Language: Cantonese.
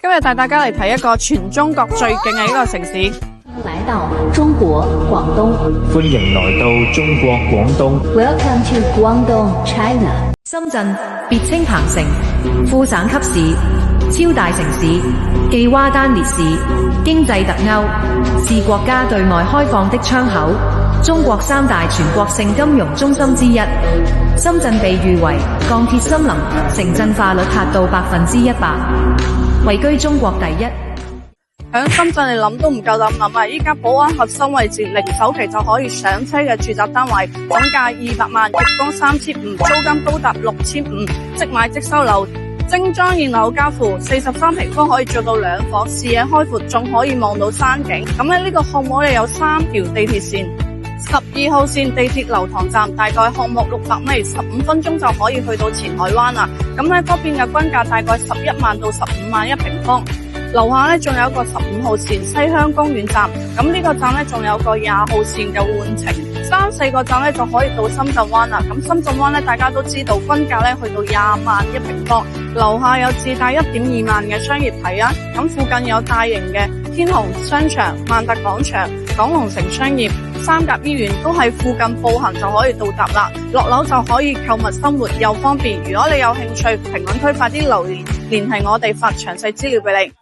今日帶大家嚟睇一個全中國最勁嘅一個城市。來到中國廣東，歡迎來到中國廣東。Welcome to Guangdong, China。深圳別稱鵬城、副省級市、超大城市，既窪丹列市，經濟特歐，是國家對外開放的窗口，中國三大全國性金融中心之一。深圳被譽為鋼鐵森林，城鎮化率達到100%，位居中國第一。響深圳你諗都唔夠膽諗啊！依家寶安核心位置，零首期就可以上車嘅住宅單位，總價200萬，月供3500，租金高達6500，即買即收樓，精裝現樓交付，43平方可以做到2房，視野開闊，仲可以望到山景。咁呢個項目有3條地鐵線，12號線地鐵流塘站，大概項目600米，15分鐘就可以去到前海灣啦。咁呢嗰邊嘅均價大概11萬到15萬一平方。樓下呢仲有一個15號線西鄉公園站，咁呢個站呢仲有個20號線嘅換乘，3、4個站呢就可以到深圳灣啦。咁深圳灣呢大家都知道，均價呢去到20萬一平方，樓下有自帶1.2萬嘅商業體啊，咁附近有大型嘅天虹商場、萬達廣場、港龍城商業、三甲醫院都係附近步行就可以到達啦。落樓就可以購物生活又方便。如果你有興趣，評論區快啲留言聯繫我哋，發詳細資料俾你。